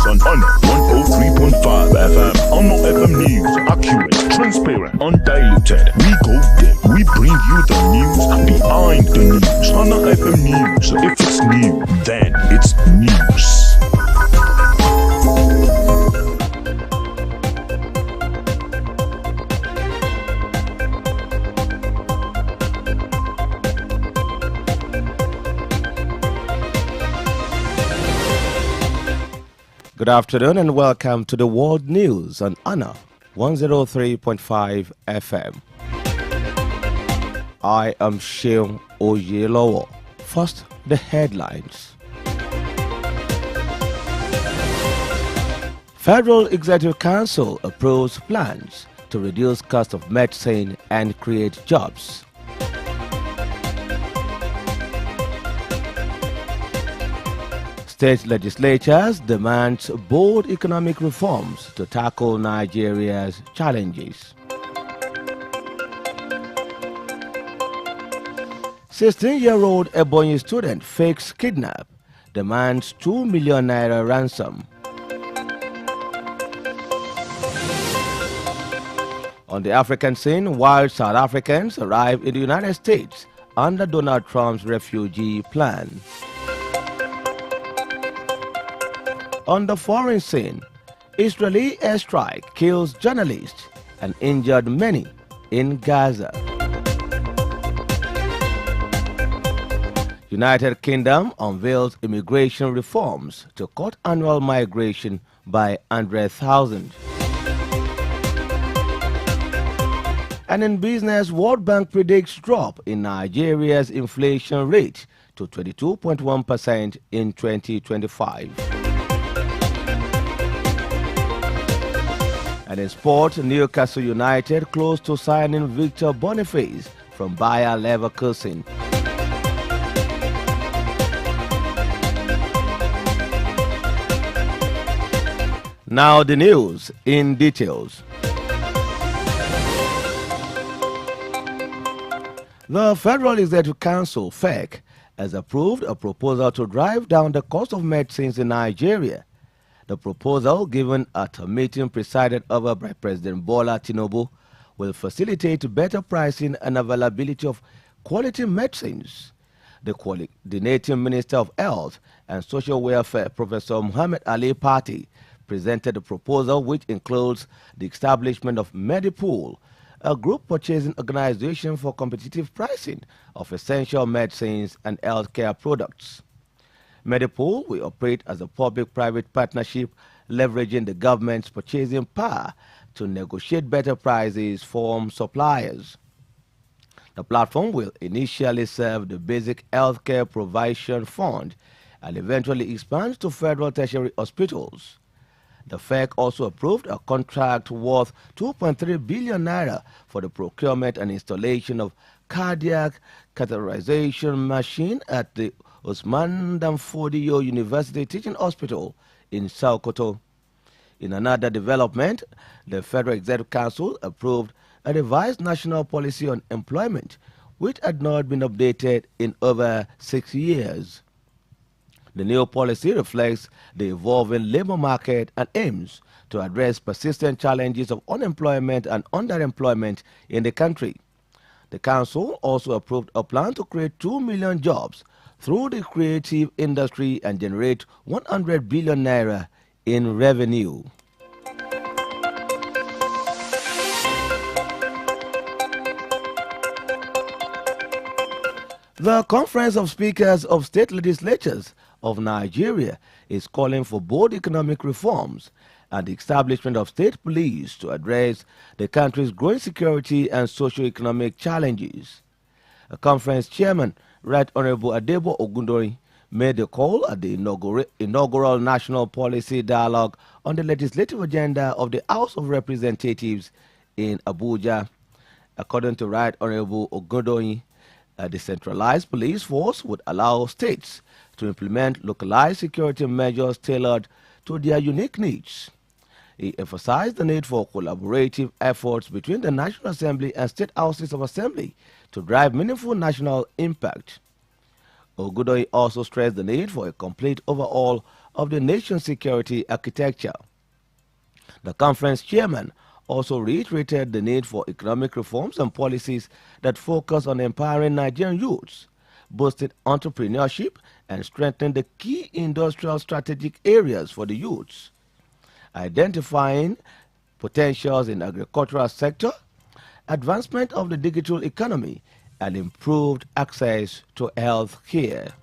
on Honor 103.5 FM. Honor FM News, accurate, transparent, undiluted. We go there. We bring you the news behind the news. Honor FM News. If it's new, then it's news. Good afternoon and welcome to the World News on Honor 103.5 FM. I am Seun Oyelowo. First, the headlines. Federal Executive Council approves plans to reduce cost of medicine and create jobs. State legislatures demand bold economic reforms to tackle Nigeria's challenges. 16-year-old Ebonyi student fakes kidnap, demands 2 million naira ransom. On the African scene, while South Africans arrive in the United States under Donald Trump's refugee plan. On the foreign scene, Israeli airstrike kills journalists and injured many in Gaza. United Kingdom unveils immigration reforms to cut annual migration by 100,000. And in business, World Bank predicts drop in Nigeria's inflation rate to 22.1% in 2025. And in sport, Newcastle United close to signing Victor Boniface from Bayer Leverkusen. Now the news in details. The Federal Executive Council, FEC, has approved a proposal to drive down the cost of medicines in Nigeria. The proposal, given at a meeting presided over by President Bola Tinubu, will facilitate better pricing and availability of quality medicines. The coordinating Minister of Health and Social Welfare, Professor Muhammad Ali Pati, presented the proposal, which includes the establishment of Medipool, a group purchasing organization for competitive pricing of essential medicines and healthcare products. Medipool will operate as a public-private partnership, leveraging the government's purchasing power to negotiate better prices from suppliers. The platform will initially serve the Basic Healthcare Provision Fund and eventually expand to federal tertiary hospitals. The FEC also approved a contract worth 2.3 billion naira for the procurement and installation of cardiac catheterization machine at the Usman Danfodiyo University Teaching Hospital in Sokoto. In another development, the Federal Executive Council approved a revised national policy on employment, which had not been updated in over 6 years. The new policy reflects the evolving labor market and aims to address persistent challenges of unemployment and underemployment in the country. The Council also approved a plan to create 2 million jobs through the creative industry and generate 100 billion naira in revenue. The Conference of Speakers of State Legislatures of Nigeria is calling for bold economic reforms and the establishment of state police to address the country's growing security and socio-economic challenges. A conference chairman, Right Honorable Adebo Ogundori, made the call at the inaugural National Policy Dialogue on the legislative agenda of the House of Representatives in Abuja. According to Right Honorable Ogundori, a decentralized police force would allow states to implement localized security measures tailored to their unique needs. He emphasized the need for collaborative efforts between the National Assembly and state houses of assembly to drive meaningful national impact. Ogundori also stressed the need for a complete overhaul of the nation's security architecture. The conference chairman also reiterated the need for economic reforms and policies that focus on empowering Nigerian youths, boosting entrepreneurship, and strengthening the key industrial strategic areas for the youths, identifying potentials in the agricultural sector, advancement of the digital economy, and improved access to health care.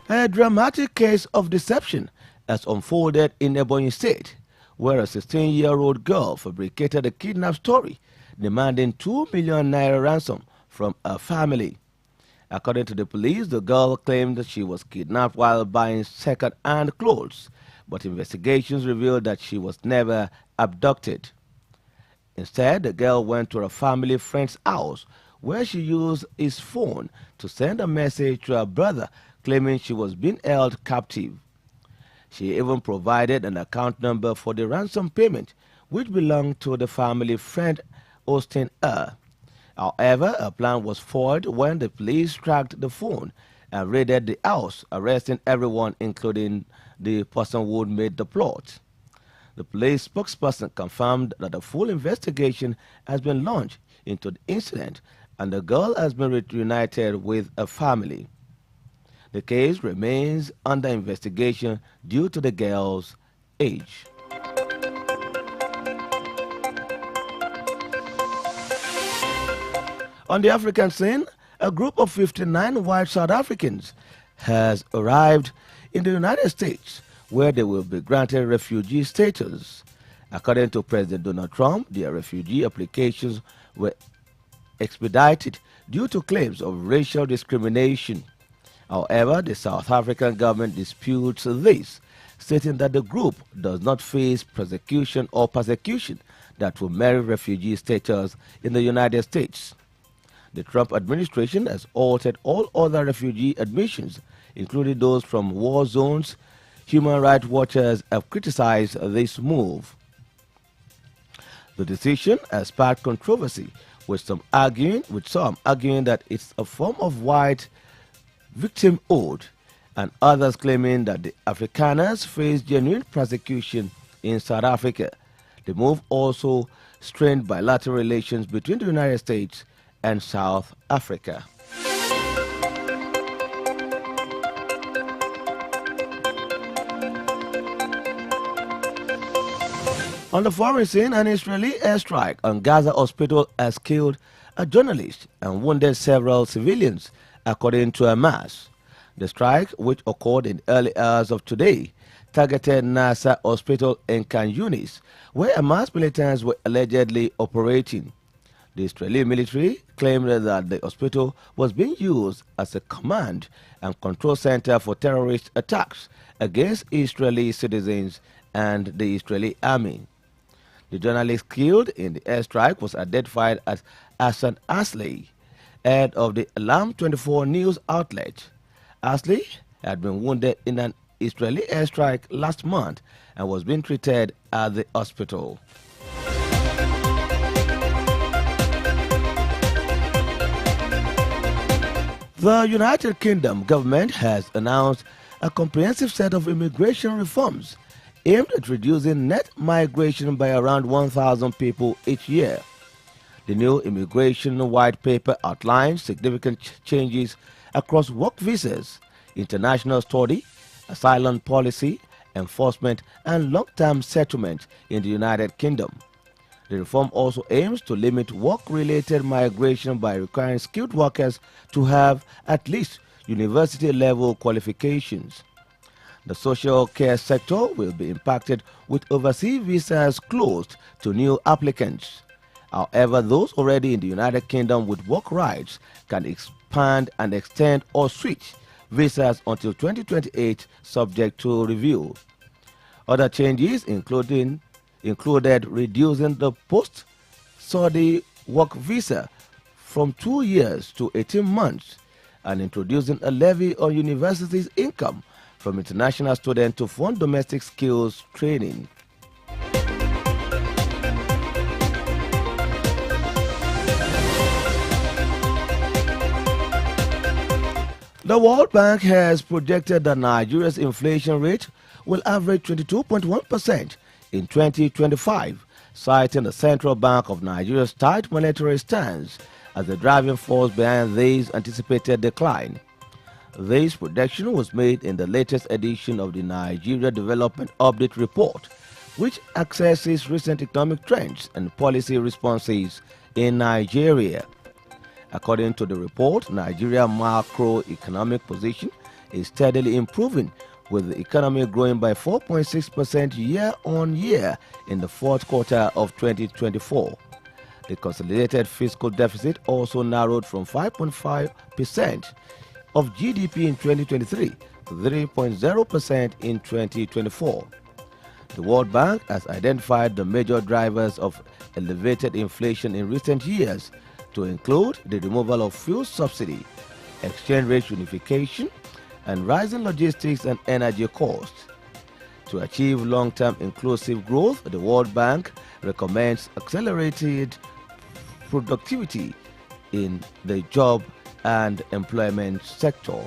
A dramatic case of deception has unfolded in Ebonyi State, where a 16-year-old girl fabricated a kidnap story demanding 2 million naira ransom from her family. According to the police, the girl claimed that she was kidnapped while buying second-hand clothes, but investigations revealed that she was never abducted. Instead, the girl went to a family friend's house where she used his phone to send a message to her brother claiming she was being held captive. She even provided an account number for the ransom payment, which belonged to the family friend hosting her. However, her plan was foiled when the police tracked the phone and raided the house, arresting everyone, including the person who made the plot. The police spokesperson confirmed that a full investigation has been launched into the incident and the girl has been reunited with her family. The case remains under investigation due to the girl's age. On the African scene, a group of 59 white South Africans has arrived in the United States, where they will be granted refugee status. According to President Donald Trump, their refugee applications were expedited due to claims of racial discrimination. However, the South African government disputes this, stating that the group does not face persecution that will merit refugee status in the United States. The Trump administration has altered all other refugee admissions, including those from war zones. Human rights watchers have criticized this move. The decision has sparked controversy, with some arguing that it's a form of white victimhood, and others claiming that the Afrikaners face genuine persecution in South Africa. The move also strained bilateral relations between the United States and South Africa. On the foreign scene, an Israeli airstrike on Gaza hospital has killed a journalist and wounded several civilians, according to Hamas. The strike, which occurred in early hours of today, targeted Nasser Hospital in Khan Yunis, where Hamas militants were allegedly operating. The Israeli military claimed that the hospital was being used as a command and control center for terrorist attacks against Israeli citizens and the Israeli army. The journalist killed in the airstrike was identified as Hassan Asley, head of the Alarm 24 news outlet. Asley had been wounded in an Israeli airstrike last month and was being treated at the hospital. The United Kingdom government has announced a comprehensive set of immigration reforms aimed at reducing net migration by around 1,000 people each year. The new immigration white paper outlines significant changes across work visas, international study, asylum policy, enforcement, and long-term settlement in the United Kingdom. The reform also aims to limit work-related migration by requiring skilled workers to have at least university-level qualifications. The social care sector will be impacted with overseas visas closed to new applicants. However, those already in the United Kingdom with work rights can expand and extend or switch visas until 2028, subject to review. Other changes included reducing the post-study work visa from 2 years to 18 months and introducing a levy on universities' income from international students to fund domestic skills training. The World Bank has projected that Nigeria's inflation rate will average 22.1% in 2025, citing the Central Bank of Nigeria's tight monetary stance as the driving force behind this anticipated decline. This projection was made in the latest edition of the Nigeria Development Update Report, which assesses recent economic trends and policy responses in Nigeria. According to the report, Nigeria's macroeconomic position is steadily improving, with the economy growing by 4.6% year-on-year in the fourth quarter of 2024. The consolidated fiscal deficit also narrowed from 5.5% of GDP in 2023 to 3.0% in 2024. The World Bank has identified the major drivers of elevated inflation in recent years to include the removal of fuel subsidy, exchange rate unification, and rising logistics and energy costs. To achieve long-term inclusive growth, the World Bank recommends accelerated productivity in the job and employment sector.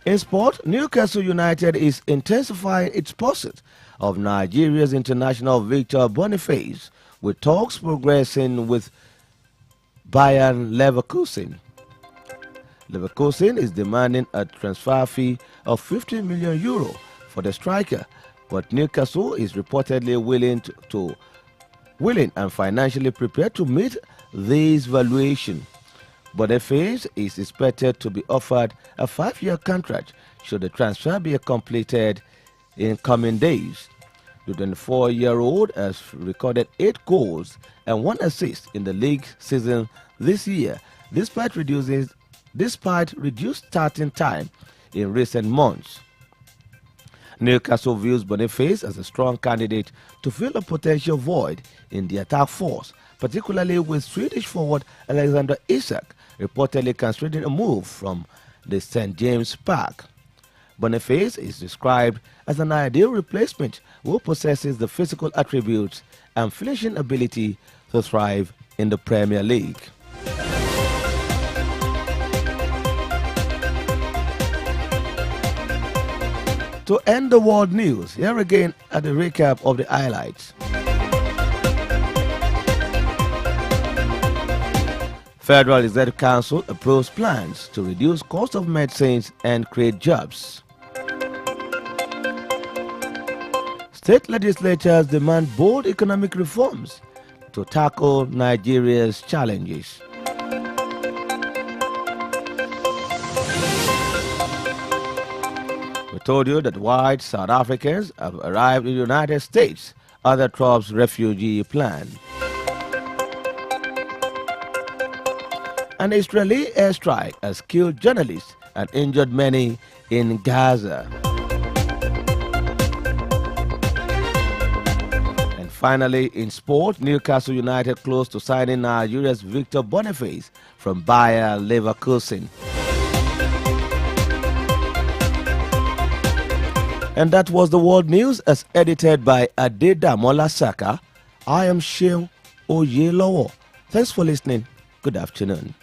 In sport, Newcastle United is intensifying its pursuit of Nigeria's international Victor Boniface, with talks progressing with Bayern Leverkusen. Leverkusen is demanding a transfer fee of €50 million for the striker, but Newcastle is reportedly willing and financially prepared to meet this valuation. Boniface is expected to be offered a 5-year contract should the transfer be completed in coming days. The 24-year-old has recorded 8 goals and 1 assist in the league season this year, despite reduced starting time in recent months. Newcastle views Boniface as a strong candidate to fill a potential void in the attack force, particularly with Swedish forward Alexander Isak reportedly considering a move from the St. James Park. Boniface is described as an ideal replacement who possesses the physical attributes and finishing ability to thrive in the Premier League. To end the world news, here again at the recap of the highlights. Federal Executive Council approves plans to reduce cost of medicines and create jobs. State legislatures demand bold economic reforms to tackle Nigeria's challenges. We told you that white South Africans have arrived in the United States under Trump's refugee plan. An Israeli airstrike has killed journalists and injured many in Gaza. And finally, in sport, Newcastle United close to signing Nigeria's Victor Boniface from Bayer Leverkusen. And that was the world news as edited by Adedamola Saka. I am Seun Oyelowo. Thanks for listening. Good afternoon.